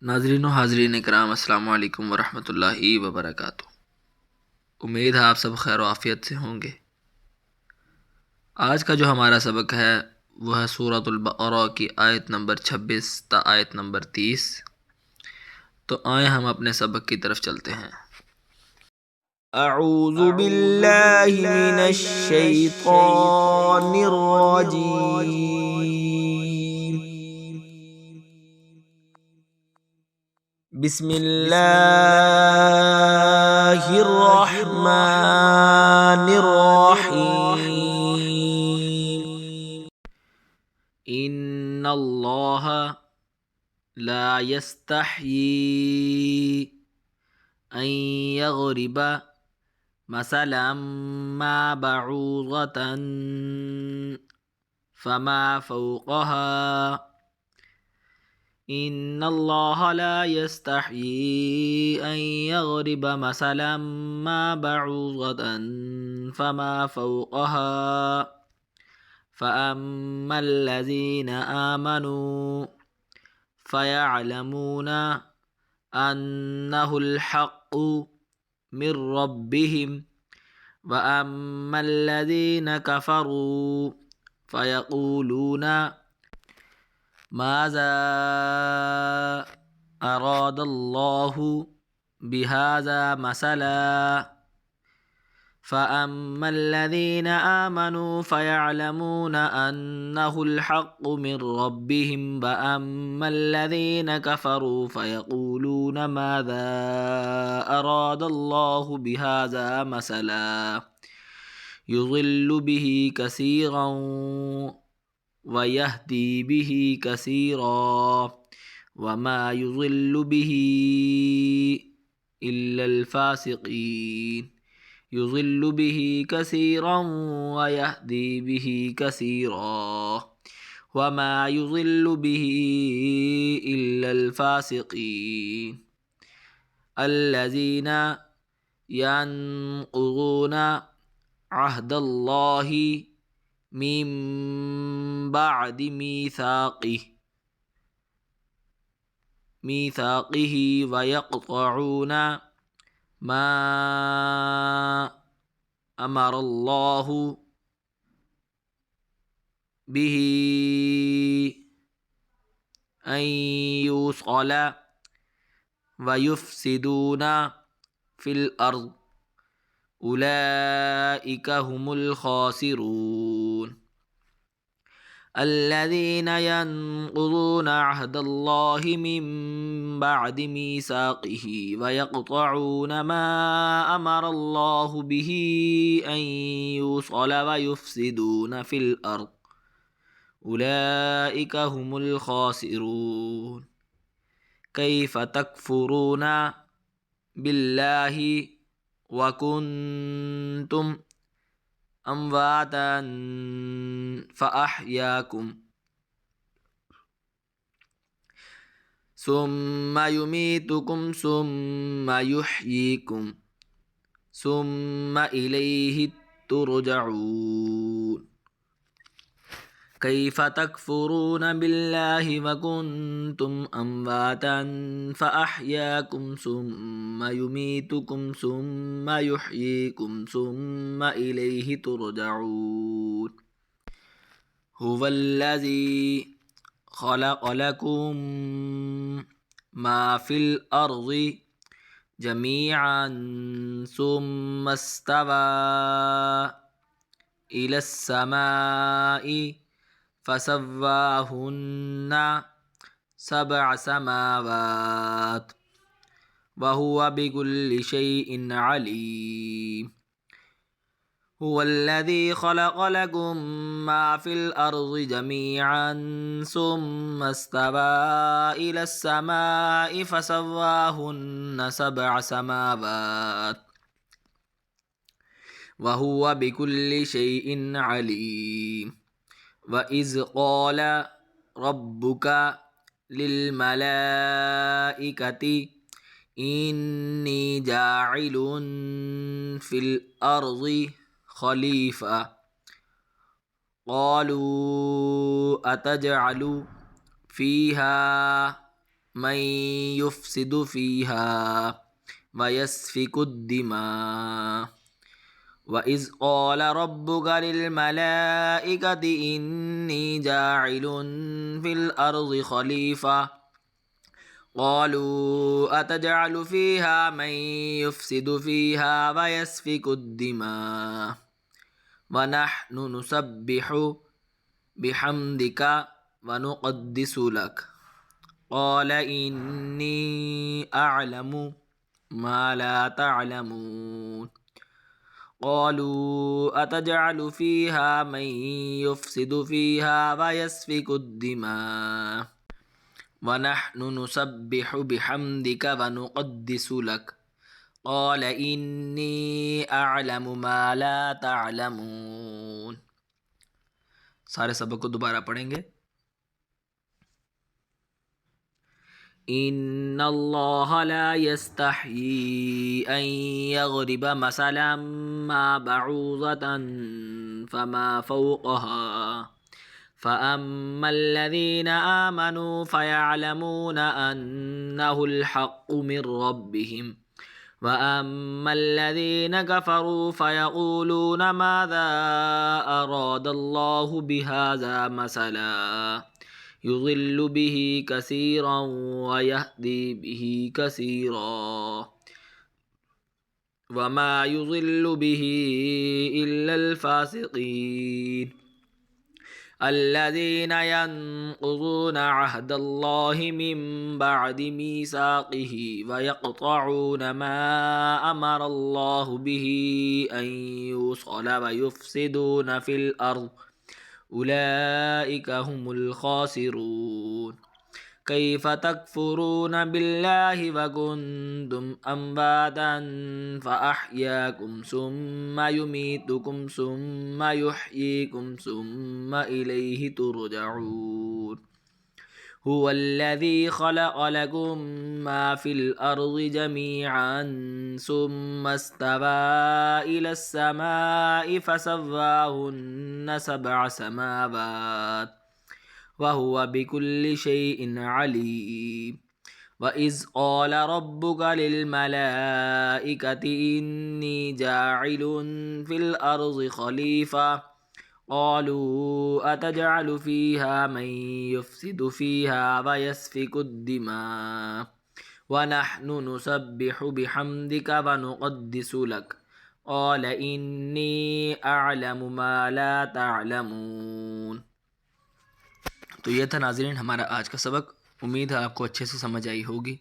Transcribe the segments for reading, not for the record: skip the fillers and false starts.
ناظرین و حاضرین اکرام، السلام علیکم ورحمۃ اللہ وبرکاتہ۔ امید ہے آپ سب خیر و عافیت سے ہوں گے۔ آج کا جو ہمارا سبق ہے وہ ہے سورۃ البقرہ کی آیت نمبر 26 تا آیت نمبر 30۔ تو آئیں ہم اپنے سبق کی طرف چلتے ہیں۔ اعوذ باللہ من الشیطان الرجیم، بسم اللہ الرحمن الرحیم۔ ان اللہ لا یستحیی ان یضرب مثلا ما بعوضة فما فوقها ان اللہ لا یستحیی ان یضرب مثلا ما بعوضة فما فوقها فأما الذين آمنوا فيعلمون أنه الحق من ربهم وأما الذين كفروا فيقولون ماذا أراد الله بهذا مثلا فأما الذين آمنوا فيعلمون أنه الحق من ربهم وأما الذين كفروا فيقولون ماذا أراد الله بهذا مثلا يضل به كثيرا ويهدي به كثيرا وما يضل به إلا الفاسقين يضل به كثيرا ويهدي به كثيرا وما يضل به إلا الفاسقين الذين ينقضون عهد الله من بعد ميثاقه ويقطعون ما أمر الله به أن يوصل ويفسدون في الأرض أولئك هم الخاسرون الذين ينقضون عهد الله من بعد ميثاقه ويقطعون ما أمر الله به أن يوصل ويفسدون في الأرض أولئك هم الخاسرون كيف تكفرون بالله وكنتم أمواتا فأحياكم ثم يميتكم ثم يحييكم ثم إليه ترجعون كيف تكفرون بالله وكنتم أمواتا فأحياكم ثم يميتكم ثم يحييكم ثم إليه ترجعون هو الذي خلق لكم ما في الأرض جميعا ثم استوى إلى السماء فسواهن 7 سماوات وهو بكل شيء عليم هو الذي خلق لكم ما في الأرض جميعا ثم استوى إلى السماء فسواهن 7 سماوات وهو بكل شيء عليم وإذ قال ربك للملائكة إني جاعل في الأرض خليفة قالوا أتجعل فيها من يفسد فيها ويسفك الدماء وإذ قال ربك للملائكة إني جاعل في الأرض خليفة قالوا أتجعل فيها من يفسد فيها ويسفك الدماء ونحن نسبح بحمدك ونقدس لك قال إني أعلم ما لا تعلمون قالوا أتجعل فيها من يفسد فيها ويسفك الدماء ونحن نسبح بحمدك ونقدس لك قال إني أعلم ما لا تعلمون. سارے سبق کو دوبارہ پڑھیں گے. إن الله لا يستحيي أن يضرب مثلا ما بعوضة فما فوقها فأما الذين آمنوا فيعلمون أنه الحق من ربهم وأما الذين كفروا فيقولون ماذا أراد الله بهذا مثلا يضل به كثيرا ويهدي به كثيرا وما يضل به إلا الفاسقين الذين ينقضون عهد الله من بعد ميثاقه ويقطعون ما أمر الله به أن يوصل ويفسدون في الأرض أولئك هم الخاسرون. كيف تكفرون بالله وكنتم أمواتا فأحياكم ثم يميتكم ثم يحييكم ثم إليه ترجعون. هو الذي خلق لكم ما في الأرض جميعا ثم استوى إلى السماء فسواهن 7 سماوات وهو بكل شيء عليم. وإذ قال ربك للملائكة إني جاعل في الأرض خليفة قالوا أتجعل فيها من يفسد فيها ويسفك الدماء ونحن نسبح بحمدك ونقدس لك قال إني أعلم ما لا تعلمون. تو یہ تھا ناظرین ہمارا آج کا سبق. امید ہے آپ کو اچھے سے سمجھ آئی ہوگی.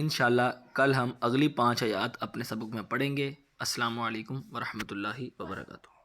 انشاءاللہ کل ہم اگلی 5 آیات اپنے سبق میں پڑھیں گے. السلام علیکم ورحمۃ اللہ وبرکاتہ.